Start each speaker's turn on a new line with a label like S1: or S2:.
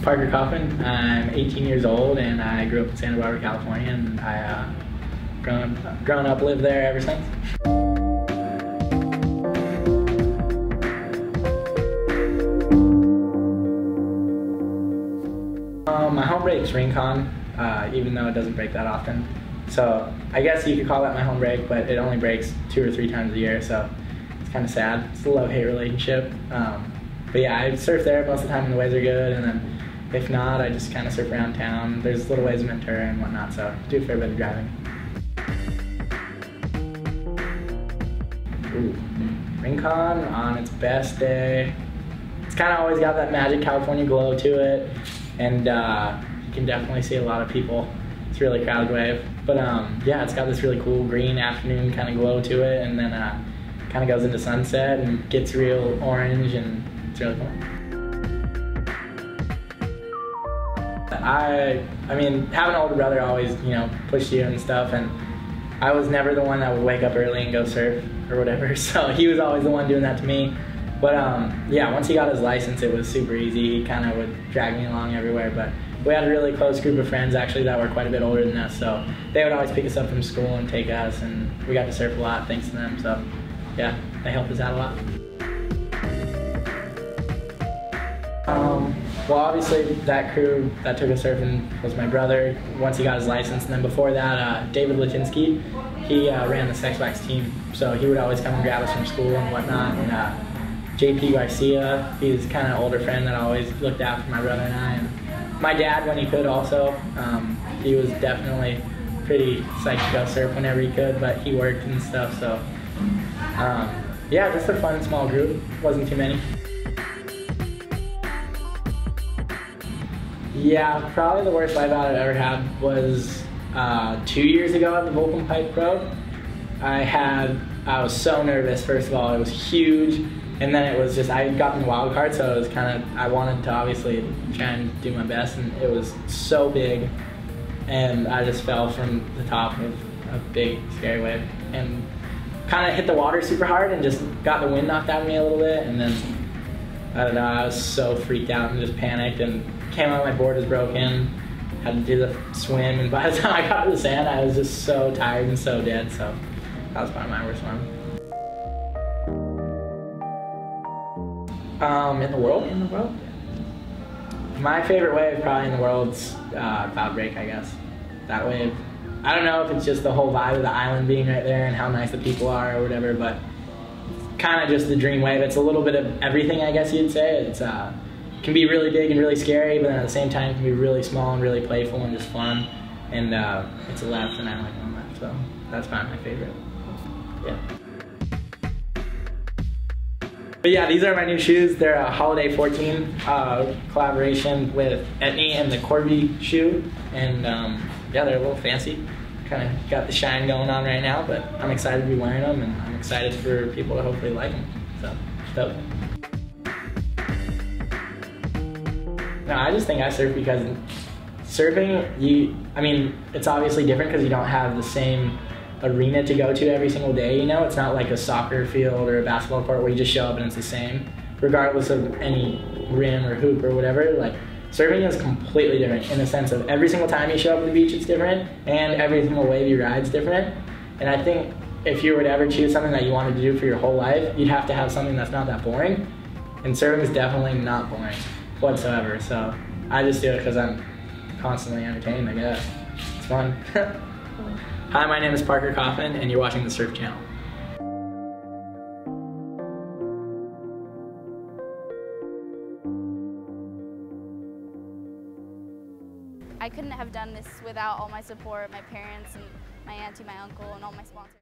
S1: Parker Coffin. I'm 18 years old and I grew up in Santa Barbara, California, and I grown up, lived there ever since. My home break's Rincon, even though it doesn't break that often. So I guess you could call that my home break, but it only breaks 2 or 3 times a year, so it's kind of sad. It's a love-hate relationship. But yeah, I surf there most of the time when the waves are good, and then if not, I just kind of surf around town. There's little waves in Ventura and whatnot, so I do a fair bit of driving. Ooh. Rincon on its best day, it's kind of always got that magic California glow to it, and you can definitely see a lot of people. It's a really crowded wave, but yeah, it's got this really cool green afternoon kind of glow to it, and then kind of goes into sunset and gets real orange, and it's really fun. I mean, having an older brother always, pushed you and stuff, and I was never the one that would wake up early and go surf or whatever, so he was always the one doing that to me. But yeah, once he got his license, it was super easy. He kind of would drag me along everywhere, but we had a really close group of friends actually that were quite a bit older than us, so they would always pick us up from school and take us, and we got to surf a lot thanks to them, so yeah, they helped us out a lot. Well, obviously that crew that took us surfing was my brother once he got his license, and then before that, David Latinsky, he ran the Sex Wax team, so he would always come and grab us from school and whatnot. And JP Garcia, he's kind of older friend that always looked after my brother and I. And my dad, when he could also, he was definitely pretty psyched to go surf whenever he could, but he worked and stuff, so yeah, just a fun small group, wasn't too many. Yeah, probably the worst wipeout I've ever had was 2 years ago at the Volcom Pipe Pro. I was so nervous, first of all. It was huge, and then it was just, I had gotten the wild card, so it was kind of, I wanted to obviously try and do my best, and it was so big, and I just fell from the top of a big, scary wave, and kind of hit the water super hard and just got the wind knocked out of me a little bit, and then, I don't know, I was so freaked out and just panicked, and came out, my board was broken, had to do the swim, and by the time I got to the sand, I was just so tired and so dead, so that was probably my worst one. In the world? In the world? My favorite wave probably in the world's Cloud Break, I guess. That wave. I don't know if it's just the whole vibe of the island being right there and how nice the people are or whatever, but kind of just the dream wave. It's a little bit of everything, I guess you'd say. It's can be really big and really scary, but then at the same time it can be really small and really playful and just fun. And it's a left and I like one left, so that's probably my favorite. Yeah. But yeah, these are my new shoes. They're a Holiday 14 collaboration with Etnies and the Corby shoe. And yeah, they're a little fancy. Kind of got the shine going on right now, but I'm excited to be wearing them, and I'm excited for people to hopefully like them. So, dope. No, I just think I surf because surfing, I mean, it's obviously different because you don't have the same arena to go to every single day, It's not like a soccer field or a basketball court where you just show up and it's the same, regardless of any rim or hoop or whatever. Like, surfing is completely different in the sense of every single time you show up at the beach, it's different, and every single wave you ride is different. And I think if you were to ever choose something that you wanted to do for your whole life, you'd have to have something that's not that boring. And surfing is definitely not boring whatsoever, so I just do it because I'm constantly entertained, I guess. It's fun. Hi, my name is Parker Coffin, and you're watching the Surf Channel.
S2: I couldn't have done this without all my support, my parents and my auntie, my uncle, and all my sponsors.